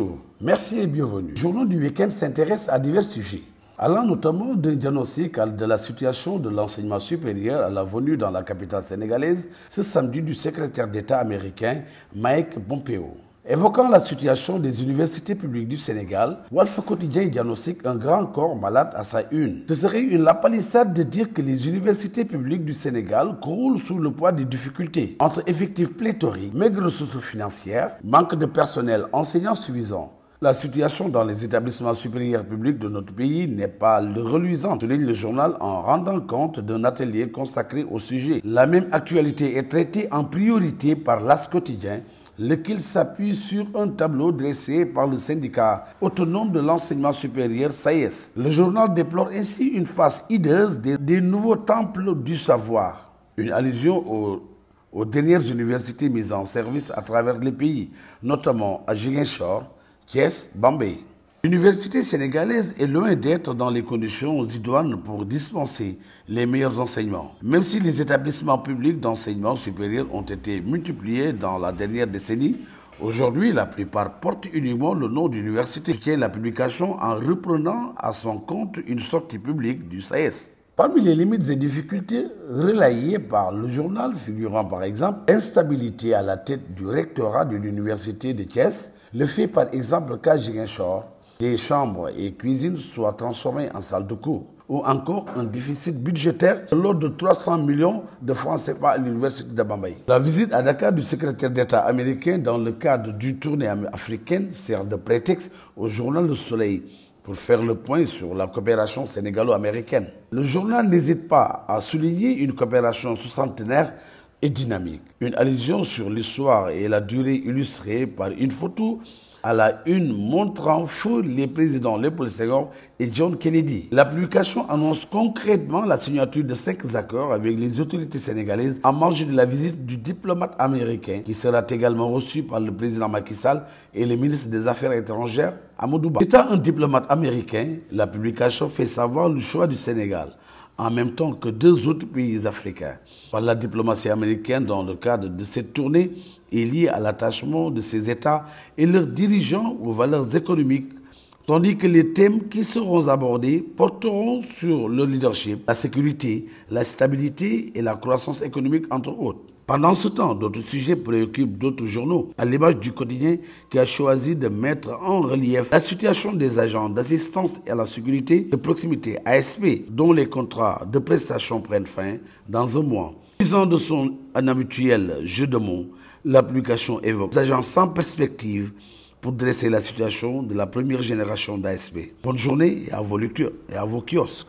Bonjour, merci et bienvenue. Le journal du week-end s'intéresse à divers sujets, allant notamment d'un diagnostic de la situation de l'enseignement supérieur à la venue dans la capitale sénégalaise ce samedi du secrétaire d'État américain Mike Pompeo. Évoquant la situation des universités publiques du Sénégal, Walf Quotidien diagnostique un grand corps malade à sa une. Ce serait une lapalissade de dire que les universités publiques du Sénégal croulent sous le poids des difficultés. Entre effectifs pléthoriques, maigres ressources financières, manque de personnel enseignant suffisant. La situation dans les établissements supérieurs publics de notre pays n'est pas reluisante, souligne le journal en rendant compte d'un atelier consacré au sujet. La même actualité est traitée en priorité par l'As Quotidien, lequel s'appuie sur un tableau dressé par le syndicat autonome de l'enseignement supérieur SAES. Le journal déplore ainsi une phase hideuse des nouveaux temples du savoir, une allusion aux dernières universités mises en service à travers le pays, notamment à Ziguinchor, Thiès, Bambey. L'université sénégalaise est loin d'être dans les conditions idoines pour dispenser les meilleurs enseignements. Même si les établissements publics d'enseignement supérieur ont été multipliés dans la dernière décennie, aujourd'hui la plupart portent uniquement le nom d'université, qui est la publication en reprenant à son compte une sortie publique du SAES. Parmi les limites et difficultés relayées par le journal, figurant par exemple instabilité à la tête du rectorat de l'université de Thiès, le fait par exemple qu'à Ziguinchor, des chambres et cuisines soient transformées en salles de cours, ou encore un déficit budgétaire de l'ordre de 300 millions de francs CFA à l'université de Bambey. La visite à Dakar du secrétaire d'État américain dans le cadre d'une tournée africaine sert de prétexte au journal Le Soleil pour faire le point sur la coopération sénégalo-américaine. Le journal n'hésite pas à souligner une coopération soixantenaire et dynamique. Une allusion sur l'histoire et la durée illustrée par une photo à la une montrant feu les présidents Léopold Senghor et John Kennedy. La publication annonce concrètement la signature de 5 accords avec les autorités sénégalaises en marge de la visite du diplomate américain qui sera également reçu par le président Macky Sall et le ministre des Affaires étrangères Amadou Ba. Étant un diplomate américain, la publication fait savoir le choix du Sénégal en même temps que 2 autres pays africains. Par la diplomatie américaine, dans le cadre de cette tournée, est liée à l'attachement de ces États et leurs dirigeants aux valeurs économiques, tandis que les thèmes qui seront abordés porteront sur le leadership, la sécurité, la stabilité et la croissance économique, entre autres. Pendant ce temps, d'autres sujets préoccupent d'autres journaux, à l'image du Quotidien qui a choisi de mettre en relief la situation des agents d'assistance à la sécurité de proximité, ASP, dont les contrats de prestation prennent fin dans un mois. Usant de son habituel jeu de mots, la publication évoque des agents sans perspective pour dresser la situation de la première génération d'ASP. Bonne journée et à vos lectures et à vos kiosques.